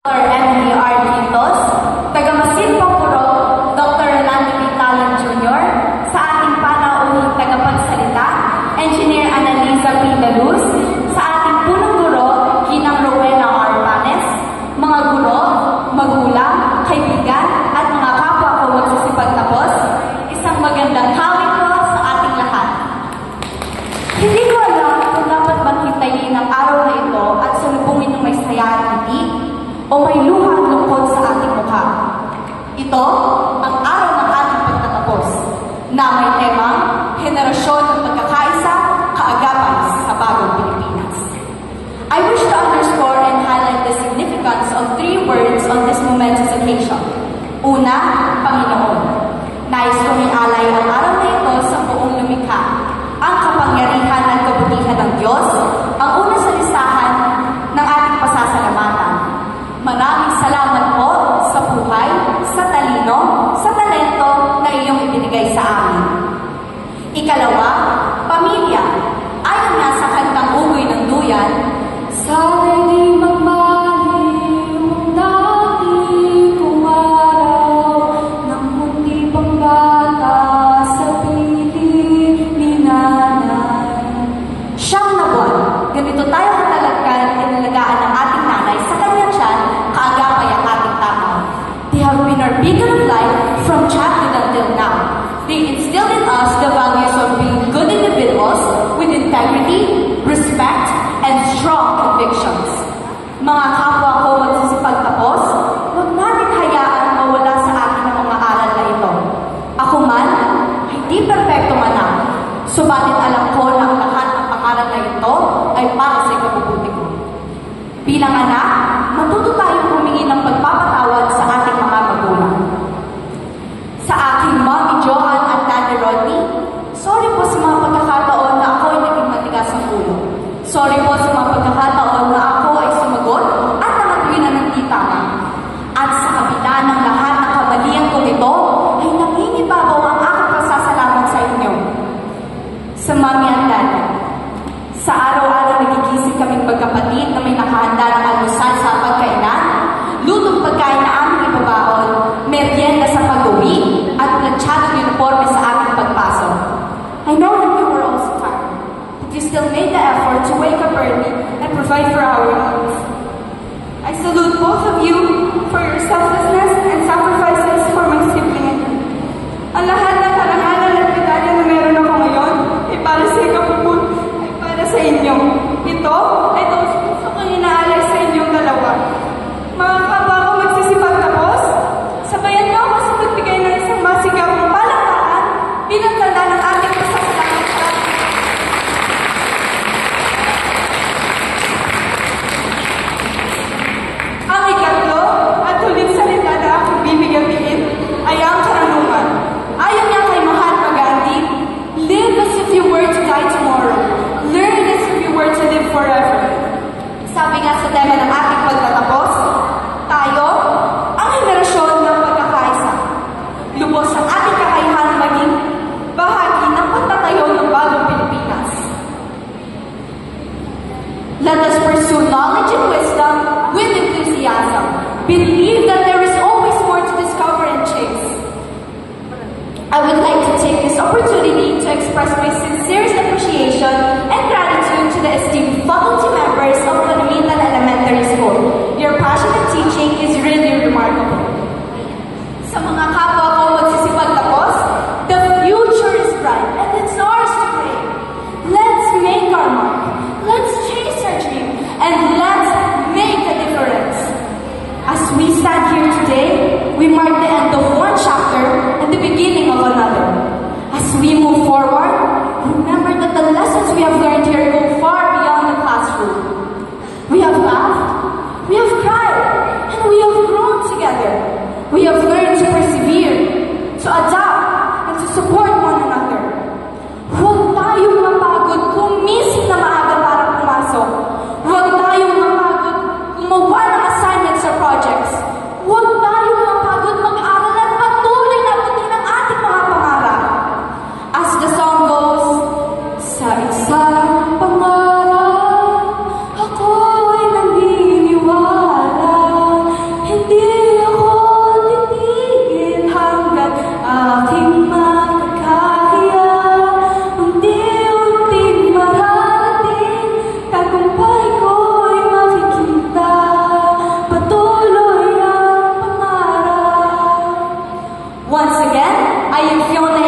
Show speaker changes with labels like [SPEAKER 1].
[SPEAKER 1] Dr. Emily R. Quintos, taga-Masin Pangpuro, Dr. Rolando Quintalan Jr., sa ating panauhing tagapagsalita, Engineer Annalisa P. Daluz, sa ating punong guro, Ginang Rowena R. Panes, mga guro, magulang, kaibigan, at mga kapwa ko magsasipagtapos, isang magandang hawig ko sa ating lahat. Hindi ko alam kung dapat bang hintayin ang araw na ito at salubungin ng may saya at hindi, o may luha at lungkot sa ating mukha. Ito ang araw ng ating pagtatapos na may temang Henerasyon ng Pagkakaisa, Kaagapay sa Bagong Pilipinas. I wish to underscore and highlight the significance of 3 words on this momentous occasion. Una, Panginoon. Nais kong ialay ang araw na ito sa buong lumikha. Ang kapangyarihan at kabutihan ng Diyos ang una sa listahan ng ating pasasalamatan. Maraming salamat po sa buhay, sa talino, sa talento na iyong ibinigay sa amin. Ikalawa, pamilya. Ayon nga sa kantang Ugoy ng Duyan, sana'y di magmaliw ang dati kong araw ng munti pang bata sa piling ni nanay. Siyam na buwan, ganito tayo katalagkan inalagaan ng ating nanay sa kanyang tiyan, kaagapay ang ating tao. They have been our beacon of life from childhood until now. They instilled in us the values of being good individuals with integrity, respect, and strong convictions. Mga kapwa ko magsasipagtapos, huwag natin hayaan mawala sa atin ang mga aral na ito. Ako man, hindi perpekto man ako, subalit alam ko na ang lahat ng pangaral na ito ay para sa ikabubuti ko. Bilang anak, matuto tayong humingi ng pagpapatawad sa ating mga magulang. Sa aking Mommy Joanne at Daddy Rodney, sorry po sa mga pagkakataon na ako ay naging matigas ang ulo. Sorry po sa mga pagkakataon na ako ay sumagot at nakatuwinan ng di tama. At sa kabila ng lahat ng kabalian kong ito, ay nangingibabaw ang aking pasasalamat sa inyo. Sa Mommy at Daddy, sa araw-araw nagigising kaming magkapatid na may nakahanda ng almusal sa pagkainan, lutong pagkain na aming ibabaon, merienda sa pag-uwi, at planchadong uniforme sa aming pagpasok. I know that you were also tired, but you still made the effort to wake up early and provide for our needs. I salute both of you for your selflessness and sacrifices for my sibling and me. Ang lahat ng karangalan at medalya na meron ako ngayon ay para sa ikabubuti, ay para sa inyo. Ito ay gusto kong inaalay sa inyong dalawa. Mga kapwa ko magsisipagtapos, sabayan niyo ako sa pagbigay ng isang masigabong palakpakan bilang tanda ng ating pasasalamat sa atin. Ang ikatlo at huling salita na aking bibigyan ay ang karunungan. Ayon nga kay Mahatma Gandhi, live as if you were to die tomorrow. Learn as if you were to live forever. Sabi nga sa tema ng ating pagtatapos, tayo ang henerasyon ng pagkakaisa. Lubos ang ating kakayahan maging bahagi ng pagtatayo ng bagong Pilipinas. Let us pursue knowledge and wisdom with enthusiasm. Believe that there is always more to discover and chase. I would like to take this opportunity to express my sincerest appreciation and gratitude to the esteemed faculty members of Panamitan Elementary School. Your passion in teaching is really remarkable. Sa mga kapwa ko magsisipagtapos, the future is bright and it's ours to claim. Let's make our mark. Let's chase our dream and let's make a difference. As we stand here today, we mark the end of one chapter and the beginning of another. As we move forward, remember that the lessons we have learned here go far beyond the classroom. We have laughed, we have cried, and we have grown together. We have learned to persevere, to adapt, and to support one another. Huwag tayong mapagod kumising na maaga para pumasok. Huwag tayong mapagod gumawa ng assignments or projects. Huwag tayong mapagod mag-aral at patuloy na abutin ang ating mga pangarap. As the song goes, sa isang pangarap, ako'y naniniwala. Once again, I am Fiona